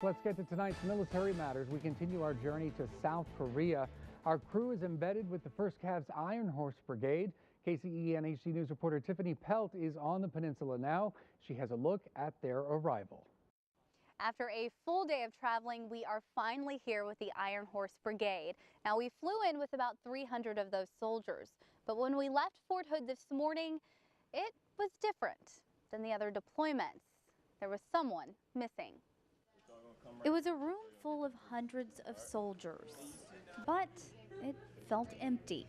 Let's get to tonight's Military Matters. We continue our journey to South Korea. Our crew is embedded with the 1st Cav's Iron Horse Brigade. KCEN HD News reporter Tiffany Pelt is on the peninsula now. She has a look at their arrival. After a full day of traveling, we are finally here with the Iron Horse Brigade. Now, we flew in with about 300 of those soldiers, but when we left Fort Hood this morning, it was different than the other deployments. There was someone missing. It was a room full of hundreds of soldiers, but it felt empty.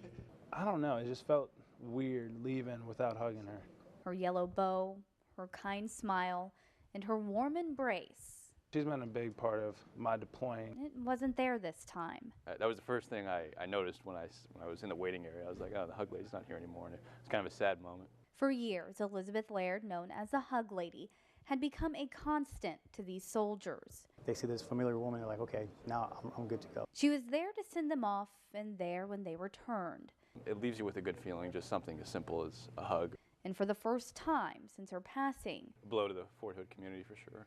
I don't know, it just felt weird leaving without hugging her. Her yellow bow, her kind smile, and her warm embrace. She's been a big part of my deploying. It wasn't there this time. That was the first thing I noticed when I was in the waiting area. I was like, oh, the hug lady's not here anymore. And it's kind of a sad moment. For years, Elizabeth Laird, known as the Hug Lady, had become a constant to these soldiers. They see this familiar woman, they're like, okay, now I'm good to go. She was there to send them off and there when they returned. It leaves you with a good feeling, just something as simple as a hug. And for the first time since her passing, A blow to the Fort Hood community for sure.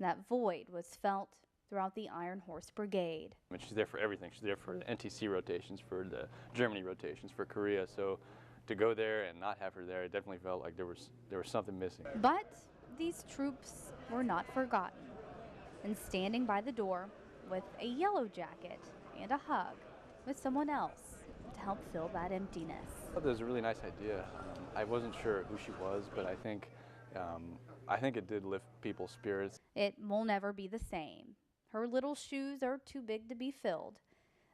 that void was felt throughout the Iron Horse Brigade. I mean, she's there for everything. She's there for the NTC rotations, for the Germany rotations, for Korea. So to go there and not have her there, it definitely felt like there was something missing. But these troops were not forgotten. And standing by the door with a yellow jacket and a hug was someone else to help fill that emptiness. I thought that was a really nice idea. I wasn't sure who she was, but I think it did lift people's spirits. It will never be the same. Her little shoes are too big to be filled.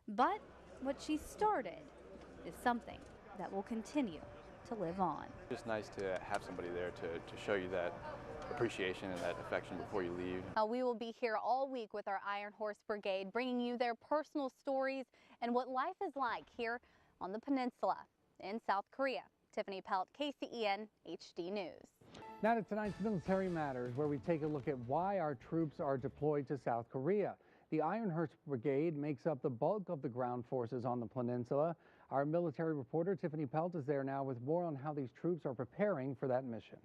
But what she started is something that will continue to live on. Just nice to have somebody there to show you that appreciation and that affection before you leave. We will be here all week with our Iron Horse Brigade, bringing you their personal stories and what life is like here on the peninsula in South Korea. Tiffany Pelt, KCEN HD News. Now to tonight's Military Matters, where we take a look at why our troops are deployed to South Korea. The Iron Horse Brigade makes up the bulk of the ground forces on the peninsula. Our military reporter Tiffany Pelt is there now with more on how these troops are preparing for that mission.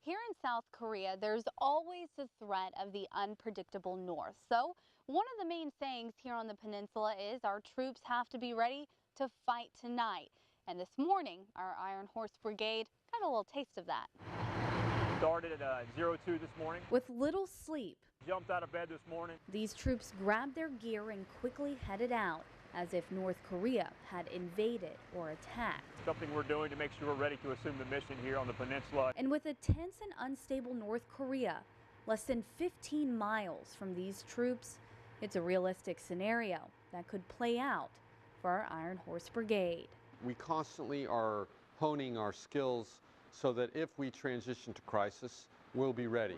Here in South Korea, there's always the threat of the unpredictable north. So one of the main sayings here on the peninsula is our troops have to be ready to fight tonight. And this morning, our Iron Horse Brigade got a little taste of that. Started at 02 this morning. With little sleep, Jumped out of bed this morning. these troops grabbed their gear and quickly headed out as if North Korea had invaded or attacked. Something we're doing to make sure we're ready to assume the mission here on the peninsula. And with a tense and unstable North Korea less than 15 miles from these troops, it's a realistic scenario that could play out for our Iron Horse Brigade. We constantly are honing our skills so that if we transition to crisis, we'll be ready.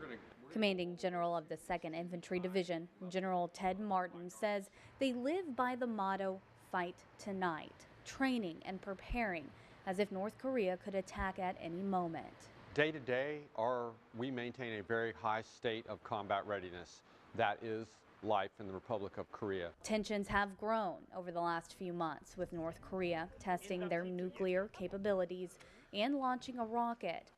Commanding General of the 2nd Infantry Division, General Ted Martin, says they live by the motto, fight tonight, training and preparing as if North Korea could attack at any moment. Day to day, we maintain a very high state of combat readiness. That is life in the Republic of Korea. Tensions have grown over the last few months, with North Korea testing their nuclear capabilities and launching a rocket.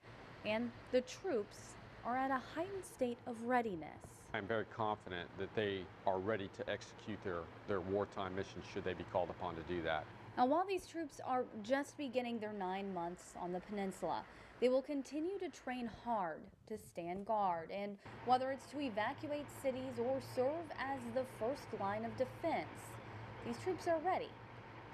And the troops are at a heightened state of readiness. I'm very confident that they are ready to execute their wartime missions should they be called upon to do that. Now, while these troops are just beginning their 9 months on the peninsula, they will continue to train hard to stand guard, and whether it's to evacuate cities or serve as the first line of defense, these troops are ready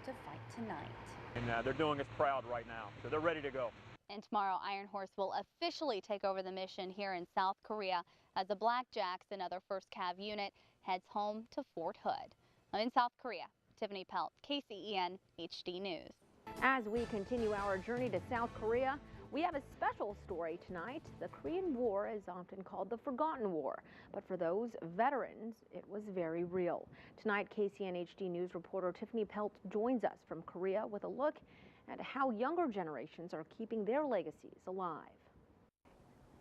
to fight tonight. And they're doing us proud right now, so they're ready to go. And tomorrow, Iron Horse will officially take over the mission here in South Korea as the Blackjacks, another 1st Cav unit, heads home to Fort Hood. I'm in South Korea. Tiffany Pelt, KCEN HD News. As we continue our journey to South Korea, we have a special story tonight. The Korean War is often called the Forgotten War, but for those veterans, it was very real. Tonight, KCEN HD News reporter Tiffany Pelt joins us from Korea with a look at how younger generations are keeping their legacies alive.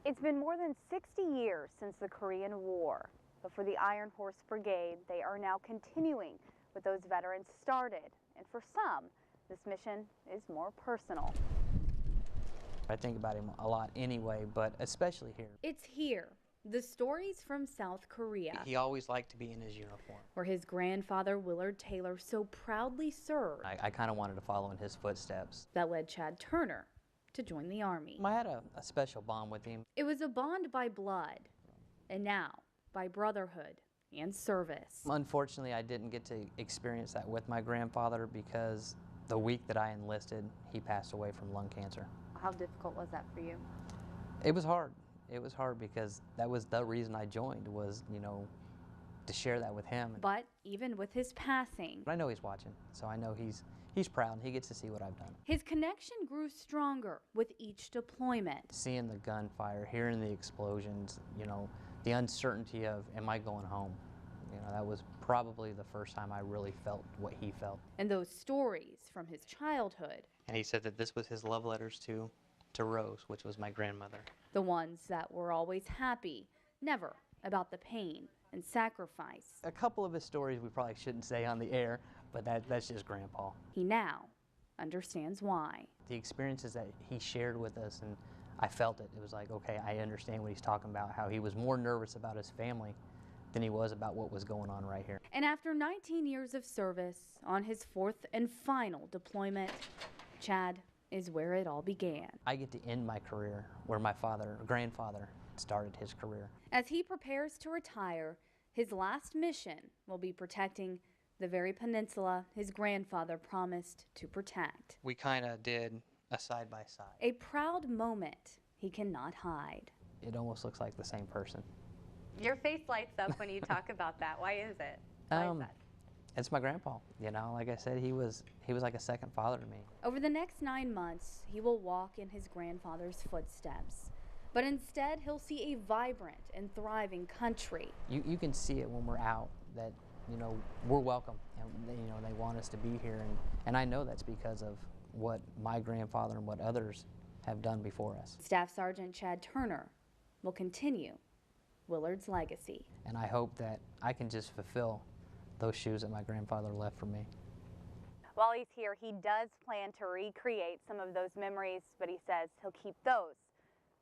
It's been more than 60 years since the Korean War, but for the Iron Horse Brigade, they are now continuing what those veterans started. And for some, this mission is more personal. I think about him a lot anyway, but especially here. It's here, The stories from South Korea, He always liked to be in his uniform. where his grandfather Willard Taylor so proudly served, I kind of wanted to follow in his footsteps. that led Chad Turner to join the Army. I had a special bond with him. It was a bond by blood, and now by brotherhood and service. Unfortunately, I didn't get to experience that with my grandfather because the week that I enlisted, he passed away from lung cancer. How difficult was that for you? It was hard. It was hard because that was the reason I joined was, to share that with him. But even with his passing, I know he's watching, so I know he's proud and he gets to see what I've done. his connection grew stronger with each deployment. Seeing the gunfire, hearing the explosions, the uncertainty of, am I going home? That was probably the first time I really felt what he felt. And those stories from his childhood, And he said that this was his love letters to Rose, which was my grandmother. the ones that were always happy, never about the pain and sacrifice, A couple of his stories we probably shouldn't say on the air, but that's just Grandpa. he now understands why. The experiences that he shared with us, and I felt it. It was like, okay, I understand what he's talking about, how he was more nervous about his family than he was about what was going on right here. And after 19 years of service, on his fourth and final deployment, Chad is where it all began. I get to end my career where my grandfather started his career. As he prepares to retire, his last mission will be protecting the very peninsula his grandfather promised to protect. We kind of did a side-by-side. A proud moment he cannot hide. It almost looks like the same person. Your face lights up when you talk about that. Why is it? Why is that? It's my grandpa. Like I said, he was like a second father to me. Over the next 9 months, he will walk in his grandfather's footsteps. But instead, he'll see a vibrant and thriving country. You can see it when we're out that, we're welcome and, they want us to be here. And I know that's because of what my grandfather and what others have done before us. Staff Sergeant Chad Turner will continue Willard's legacy. And I hope that I can just fulfill those shoes that my grandfather left for me. While he's here, he does plan to recreate some of those memories, but he says he'll keep those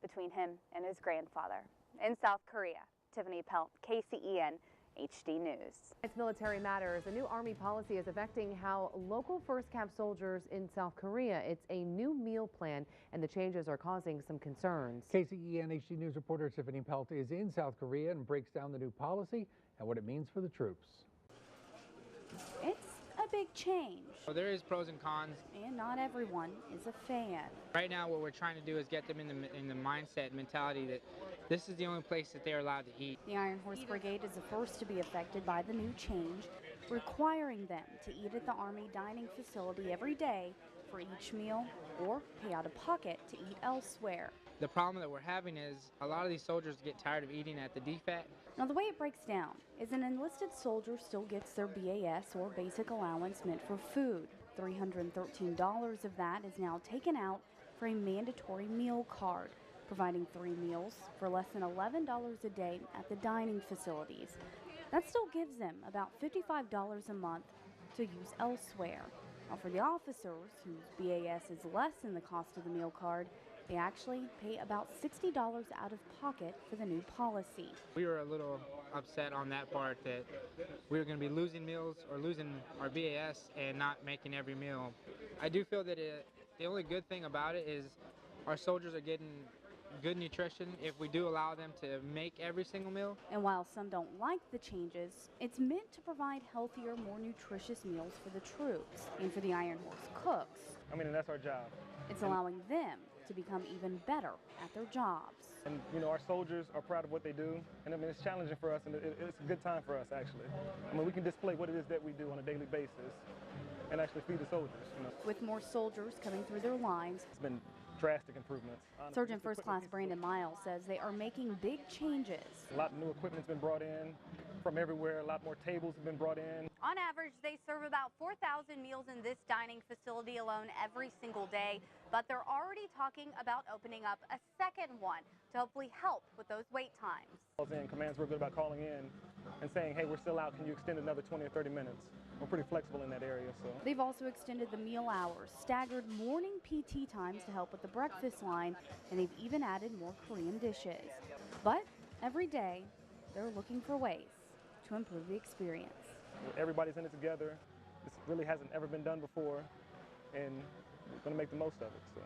between him and his grandfather. In South Korea, Tiffany Pelt, KCEN HD News. It's Military Matters. A new Army policy is affecting how local First Cap soldiers in South Korea. It's a new meal plan, and the changes are causing some concerns. KCEN HD News reporter Tiffany Pelt is in South Korea and breaks down the new policy and what it means for the troops. It's a big change, Well, there is pros and cons. and not everyone is a fan. Right now, what we're trying to do is get them in the mindset, mentality that this is the only place that they're allowed to eat. The Iron Horse Brigade is the first to be affected by the new change, requiring them to eat at the Army dining facility every day for each meal or pay out of pocket to eat elsewhere. The problem that we're having is a lot of these soldiers get tired of eating at the DFAT. Now, the way it breaks down is an enlisted soldier still gets their BAS or basic allowance meant for food. $313 of that is now taken out for a mandatory meal card, providing 3 meals for less than $11 a day at the dining facilities. That still gives them about $55 a month to use elsewhere. Now, for the officers whose BAS is less than the cost of the meal card, they actually pay about $60 out of pocket for the new policy. We were a little upset on that part that we were going to be losing meals or losing our BAS and not making every meal. I do feel that the only good thing about it is our soldiers are getting good nutrition if we do allow them to make every single meal. And while some don't like the changes, it's meant to provide healthier, more nutritious meals for the troops and for the Iron Horse cooks. And that's our job. It's allowing them to become even better at their jobs. And, our soldiers are proud of what they do. And, it's challenging for us, and it's a good time for us, actually. We can display what it is that we do on a daily basis and actually feed the soldiers. With more soldiers coming through their lines, It's been drastic improvements. Honestly, Sergeant First Class Brandon Miles says they are making big changes. A lot of new equipment's been brought in from everywhere. A lot more tables have been brought in. On average, they serve about 4,000 meals in this dining facility alone every single day, but they're already talking about opening up a second one to hopefully help with those wait times. Command's real good about calling in and saying, hey, we're still out. Can you extend another 20 or 30 minutes? We're pretty flexible in that area. So They've also extended the meal hours, staggered morning PT times to help with the breakfast line, and they've even added more Korean dishes. But Every day, they're looking for ways to improve the experience. Everybody's in it together. This really hasn't ever been done before, and we're going to make the most of it. So.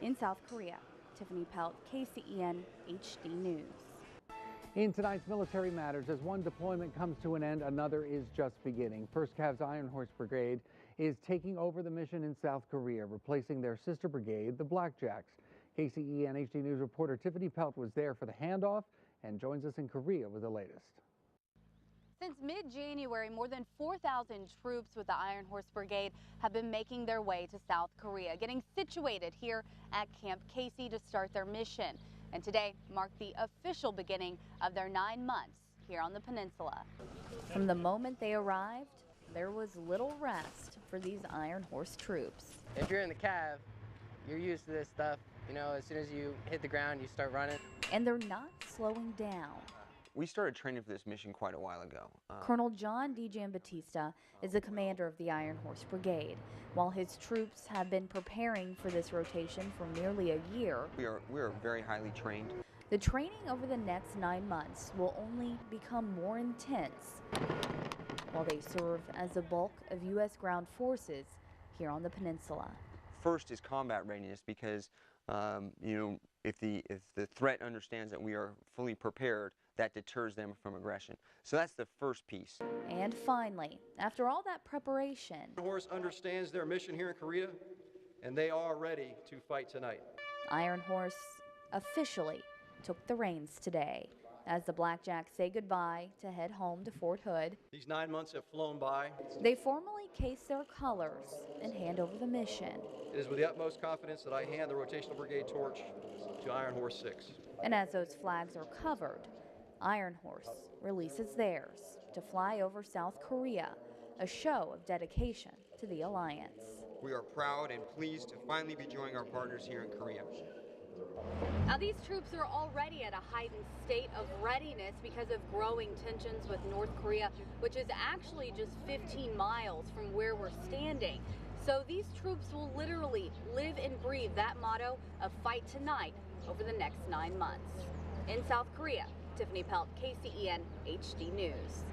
In South Korea, Tiffany Pelt, KCEN HD News. In tonight's Military Matters, as one deployment comes to an end, another is just beginning. 1st Cav's Iron Horse Brigade is taking over the mission in South Korea, replacing their sister brigade, the Blackjacks. KCEN HD News reporter Tiffany Pelt was there for the handoff and joins us in Korea with the latest. Since mid-January, more than 4,000 troops with the Iron Horse Brigade have been making their way to South Korea, getting situated here at Camp Casey to start their mission. And today marked the official beginning of their 9 months here on the peninsula. From the moment they arrived, there was little rest for these Iron Horse troops. If you're in the Cav, you're used to this stuff. You know, as soon as you hit the ground, you start running. And they're not slowing down. We started training for this mission quite a while ago. Colonel John D. Giambattista is the commander of the Iron Horse Brigade. While his troops have been preparing for this rotation for nearly a year, we are very highly trained. The training over the next 9 months will only become more intense while they serve as the bulk of U.S. ground forces here on the peninsula. First is combat readiness, because you know, if the threat understands that we are fully prepared, that deters them from aggression. So that's the first piece. And finally, after all that preparation, Iron Horse understands their mission here in Korea, and they are ready to fight tonight. Iron Horse officially took the reins today as the Blackjacks say goodbye to head home to Fort Hood. These 9 months have flown by. They formally case their colors and hand over the mission. It is with the utmost confidence that I hand the rotational brigade torch to Iron Horse 6. And as those flags are covered, Iron Horse releases theirs to fly over South Korea, a show of dedication to the alliance. We are proud and pleased to finally be joining our partners here in Korea. Now, these troops are already at a heightened state of readiness because of growing tensions with North Korea, which is actually just 15 miles from where we're standing. So these troops will literally live and breathe that motto of fight tonight over the next 9 months. In South Korea, Tiffany Pelt, KCEN HD News.